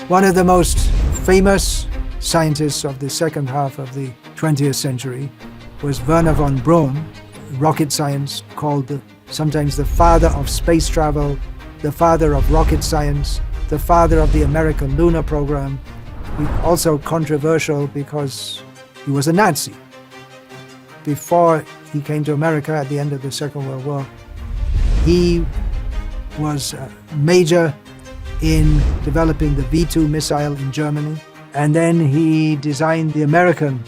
One of the most famous scientists of the second half of the 20th century was Wernher von Braun, rocket science, called sometimes the father of space travel, the father of rocket science, the father of the American lunar program. Also controversial because he was a Nazi. Before he came to America at the end of the Second World War, he was a major in developing the V-2 missile in Germany, and then he designed the American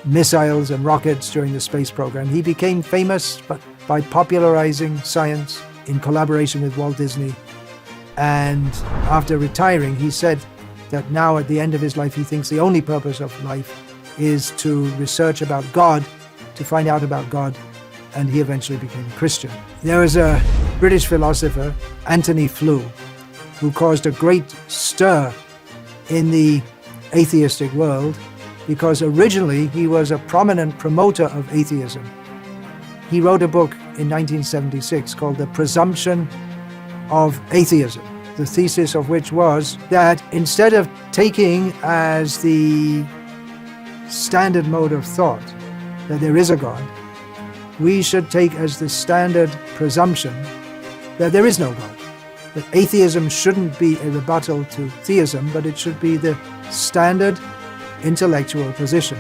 missiles and rockets during the space program. He became famous by popularizing science in collaboration with Walt Disney. And after retiring, he said that now at the end of his life, he thinks the only purpose of life is to research about God, to find out about God, and he eventually became a Christian. There was a British philosopher, Antony Flew, who caused a great stir in the atheistic world because originally he was a prominent promoter of atheism. He wrote a book in 1976 called The Presumption of Atheism, the thesis of which was that instead of taking as the standard mode of thought that there is a God, we should take as the standard presumption that there is no God. That atheism shouldn't be a rebuttal to theism, but it should be the standard intellectual position.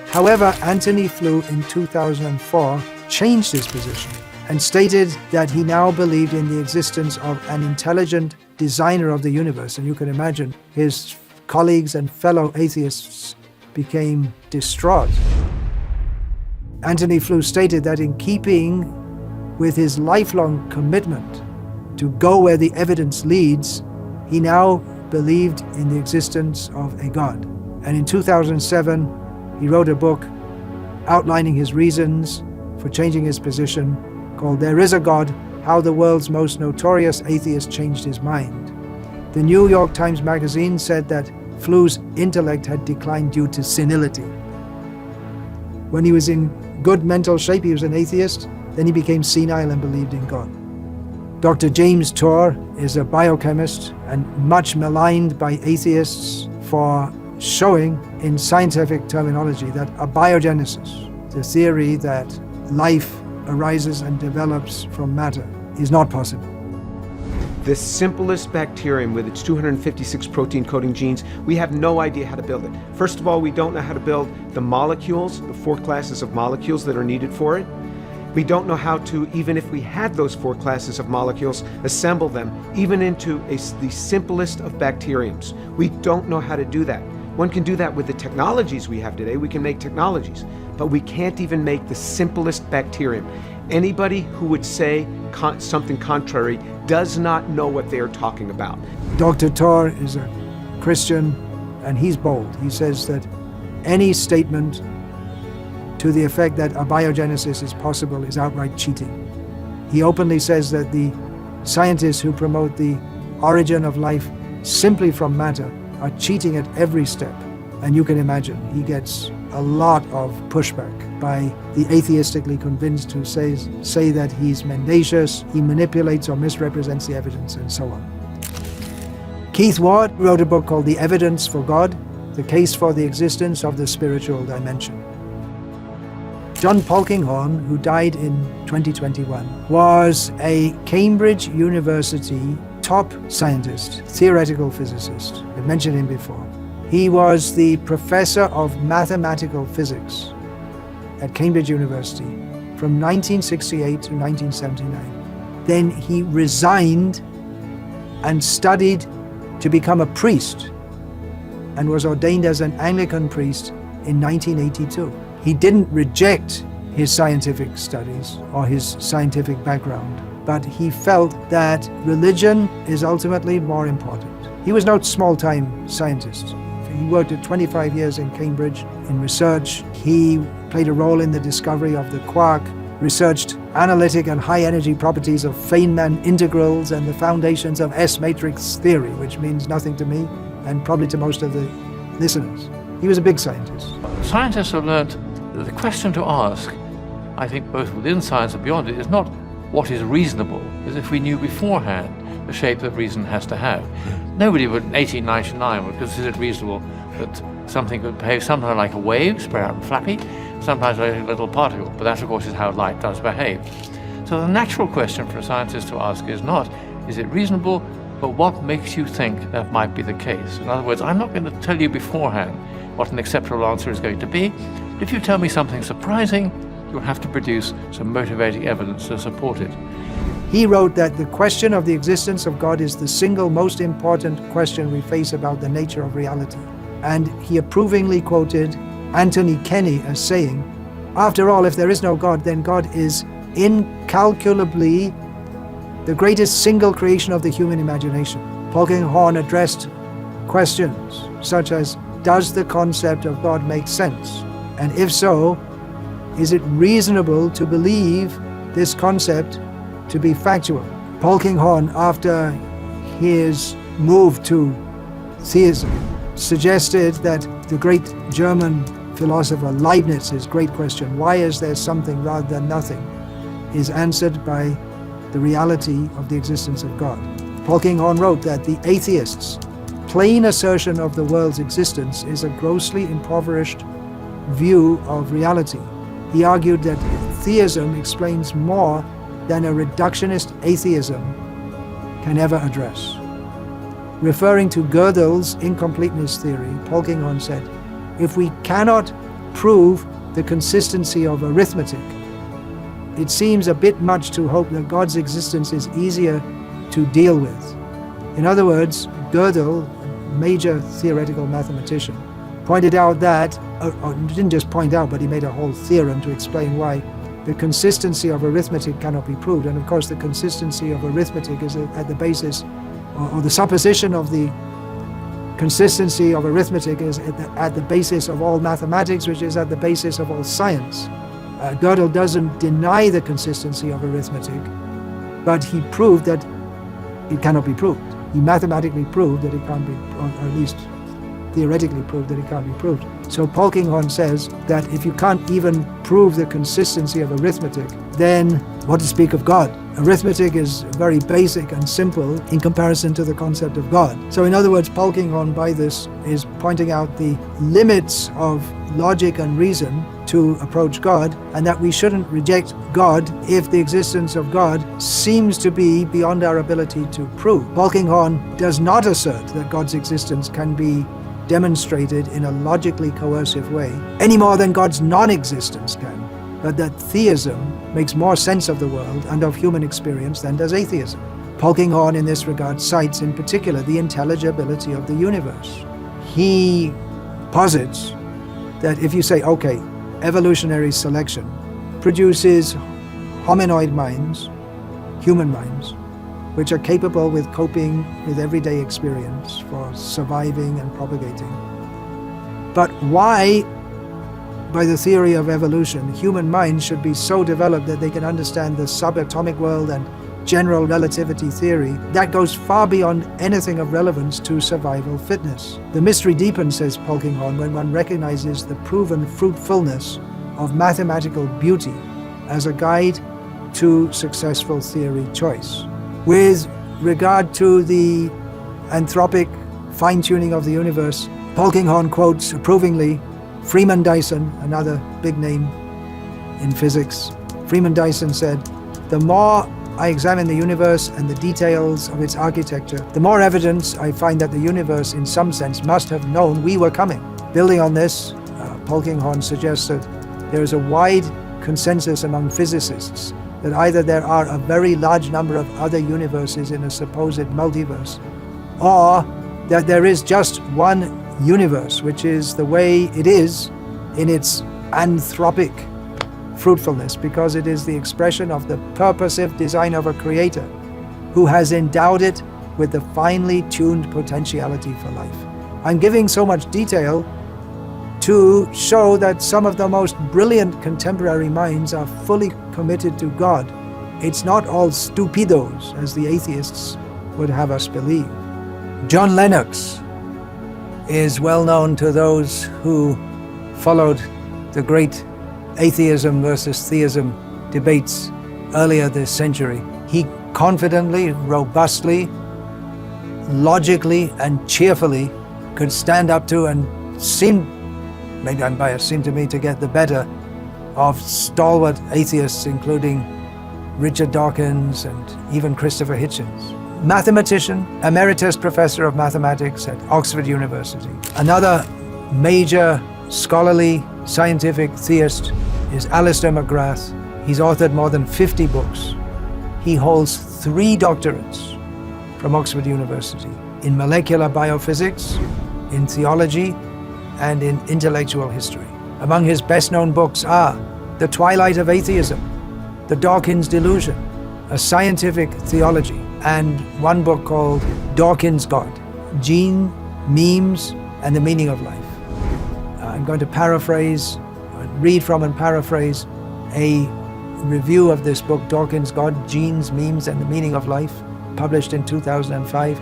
However, Antony Flew in 2004 changed his position and stated that he now believed in the existence of an intelligent designer of the universe. And you can imagine his colleagues and fellow atheists became distraught. Antony Flew stated that in keeping with his lifelong commitment to go where the evidence leads, he now believed in the existence of a God. And in 2007, he wrote a book outlining his reasons for changing his position called There Is a God, How the World's Most Notorious Atheist Changed His Mind. The New York Times Magazine said that Flew's intellect had declined due to senility. When he was in good mental shape, he was an atheist. Then he became senile and believed in God. Dr. James Tour is a biochemist and much maligned by atheists for showing in scientific terminology that abiogenesis, the theory that life arises and develops from matter, is not possible. The simplest bacterium with its 256 protein coding genes, we have no idea how to build it. First of all, we don't know how to build the molecules, the 4 classes of molecules that are needed for it. We don't know how to, even if we had those 4 classes of molecules, assemble them even into the simplest of bacteriums. We don't know how to do that. One can do that with the technologies we have today. We can make technologies, but we can't even make the simplest bacterium. Anybody who would say something contrary does not know what they are talking about. Dr. Tour is a Christian, and he's bold. He says that any statement to the effect that abiogenesis is possible is outright cheating. He openly says that the scientists who promote the origin of life simply from matter are cheating at every step. And you can imagine he gets a lot of pushback by the atheistically convinced who say that he's mendacious, he manipulates or misrepresents the evidence, and so on. Keith Ward wrote a book called The Evidence for God, The Case for the Existence of the Spiritual Dimension. John Polkinghorne, who died in 2021, was a Cambridge University top scientist, theoretical physicist. I mentioned him before. He was the professor of mathematical physics at Cambridge University from 1968 to 1979. Then he resigned and studied to become a priest and was ordained as an Anglican priest in 1982. He didn't reject his scientific studies or his scientific background, but he felt that religion is ultimately more important. He was no small-time scientist. He worked at 25 years in Cambridge in research. He played a role in the discovery of the quark, researched analytic and high-energy properties of Feynman integrals and the foundations of S-matrix theory, which means nothing to me and probably to most of the listeners. He was a big scientist. Scientists have learnt that the question to ask, I think both within science and beyond it, is not what is reasonable, as if we knew beforehand the shape that reason has to have. Nobody would, in 1899, would consider it reasonable that something could behave sometimes like a wave, spread out and flappy, sometimes like a little particle. But that, of course, is how light does behave. So the natural question for a scientist to ask is not, is it reasonable, but what makes you think that might be the case? In other words, I'm not going to tell you beforehand what an acceptable answer is going to be. If you tell me something surprising, you'll have to produce some motivating evidence to support it. He wrote that the question of the existence of God is the single most important question we face about the nature of reality. And he approvingly quoted Anthony Kenny as saying, "After all, if there is no God, then God is incalculably the greatest single creation of the human imagination." Polkinghorne addressed questions such as, does the concept of God make sense? And if so, is it reasonable to believe this concept to be factual? Polkinghorne, after his move to theism, suggested that the great German philosopher Leibniz's great question, why is there something rather than nothing, is answered by the reality of the existence of God. Polkinghorne wrote that the atheist's plain assertion of the world's existence is a grossly impoverished view of reality. He argued that theism explains more than a reductionist atheism can ever address. Referring to Gödel's incompleteness theory, Polkinghorne said, "If we cannot prove the consistency of arithmetic, it seems a bit much to hope that God's existence is easier to deal with." In other words, Gödel, a major theoretical mathematician, pointed out that, or didn't just point out, but he made a whole theorem to explain why the consistency of arithmetic cannot be proved. And of course, the consistency of arithmetic is at the basis, or the supposition of the consistency of arithmetic is at the basis of all mathematics, which is at the basis of all science. Gödel doesn't deny the consistency of arithmetic, but he proved that it cannot be proved. He mathematically proved that it can't be, or at least theoretically proved that it can't be proved. So Polkinghorne says that if you can't even prove the consistency of arithmetic, then what to speak of God? Arithmetic is very basic and simple in comparison to the concept of God. So in other words, Polkinghorne by this is pointing out the limits of logic and reason to approach God, and that we shouldn't reject God if the existence of God seems to be beyond our ability to prove. Polkinghorne does not assert that God's existence can be demonstrated in a logically coercive way, any more than God's non-existence can, but that theism makes more sense of the world and of human experience than does atheism. Polkinghorne in this regard cites in particular the intelligibility of the universe. He posits that if you say, okay, evolutionary selection produces hominoid minds, human minds, which are capable with coping with everyday experience for surviving and propagating. But why, by the theory of evolution, human minds should be so developed that they can understand the subatomic world and general relativity theory, that goes far beyond anything of relevance to survival fitness. The mystery deepens, says Polkinghorne, when one recognizes the proven fruitfulness of mathematical beauty as a guide to successful theory choice. With regard to the anthropic fine-tuning of the universe, Polkinghorne quotes approvingly Freeman Dyson, another big name in physics. Freeman Dyson said, "The more I examine the universe and the details of its architecture, the more evidence I find that the universe in some sense must have known we were coming." Building on this, Polkinghorne suggests that there is a wide consensus among physicists that either there are a very large number of other universes in a supposed multiverse, or that there is just one universe, which is the way it is in its anthropic fruitfulness, because it is the expression of the purposive design of a creator who has endowed it with the finely tuned potentiality for life. I'm giving so much detail to show that some of the most brilliant contemporary minds are fully committed to God. It's not all stupidos, as the atheists would have us believe. John Lennox is well known to those who followed the great atheism versus theism debates earlier this century. He confidently, robustly logically and cheerfully could stand up to and seem, maybe I'm biased, seemed to me to get the better of stalwart atheists, including Richard Dawkins and even Christopher Hitchens. Mathematician, emeritus professor of mathematics at Oxford University. Another major scholarly scientific theist is Alistair McGrath. He's authored more than 50 books. He holds 3 doctorates from Oxford University in molecular biophysics, in theology, and in intellectual history. Among his best-known books are The Twilight of Atheism, The Dawkins Delusion, A Scientific Theology, and one book called Dawkins' God, Gene, Memes, and the Meaning of Life. I'm going to read from and paraphrase a review of this book, Dawkins' God, Genes, Memes, and the Meaning of Life, published in 2005,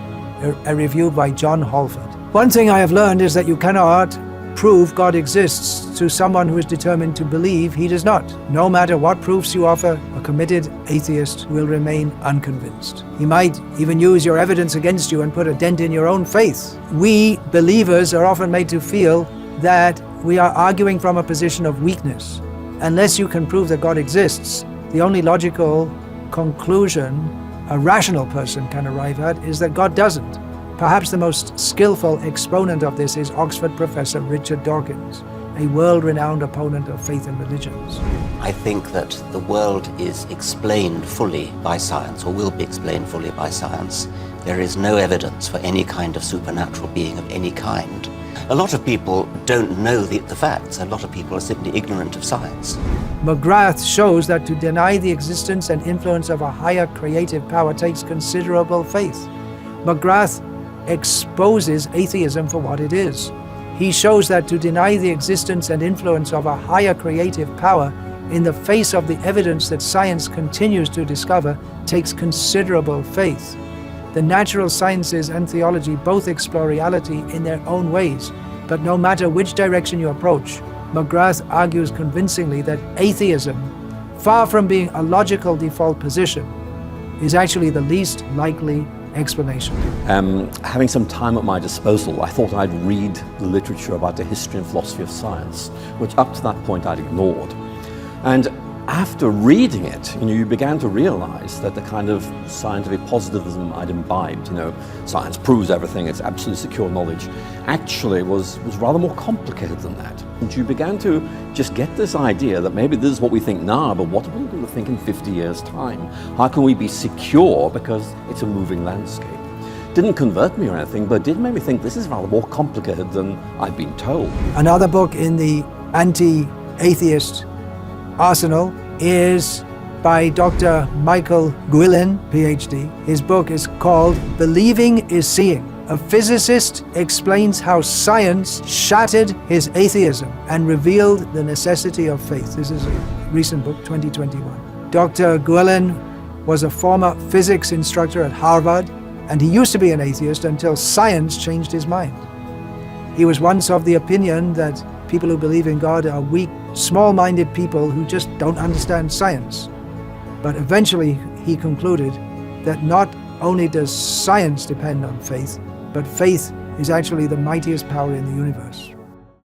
a review by John Halford. One thing I have learned is that you cannot prove God exists to someone who is determined to believe he does not. No matter what proofs you offer, a committed atheist will remain unconvinced. He might even use your evidence against you and put a dent in your own faith. We believers are often made to feel that we are arguing from a position of weakness. Unless you can prove that God exists, the only logical conclusion a rational person can arrive at is that God doesn't. Perhaps the most skillful exponent of this is Oxford professor Richard Dawkins, a world-renowned opponent of faith and religions. I think that the world is explained fully by science, or will be explained fully by science. There is no evidence for any kind of supernatural being of any kind. A lot of people don't know the facts. A lot of people are simply ignorant of science. McGrath shows that to deny the existence and influence of a higher creative power takes considerable faith. McGrath exposes atheism for what it is. He shows that to deny the existence and influence of a higher creative power in the face of the evidence that science continues to discover takes considerable faith. The natural sciences and theology both explore reality in their own ways, but no matter which direction you approach, McGrath argues convincingly that atheism, far from being a logical default position, is actually the least likely explanation. Having some time at my disposal, I thought I'd read the literature about the history and philosophy of science, which up to that point I'd ignored. And after reading it, you began to realize that the kind of scientific positivism I'd imbibed, science proves everything, it's absolutely secure knowledge, actually was rather more complicated than that. And you began to just get this idea that maybe this is what we think now, but what are we going to think in 50 years' time? How can we be secure because it's a moving landscape? Didn't convert me or anything, but did make me think this is rather more complicated than I've been told. Another book in the anti-atheist arsenal is by Dr. Michael Gwilyn, PhD. His book is called Believing is Seeing. A physicist explains how science shattered his atheism and revealed the necessity of faith. This is a recent book, 2021. Dr. Gwilyn was a former physics instructor at Harvard, and he used to be an atheist until science changed his mind. He was once of the opinion that people who believe in God are weak, small-minded people who just don't understand science. But eventually he concluded that not only does science depend on faith, but faith is actually the mightiest power in the universe.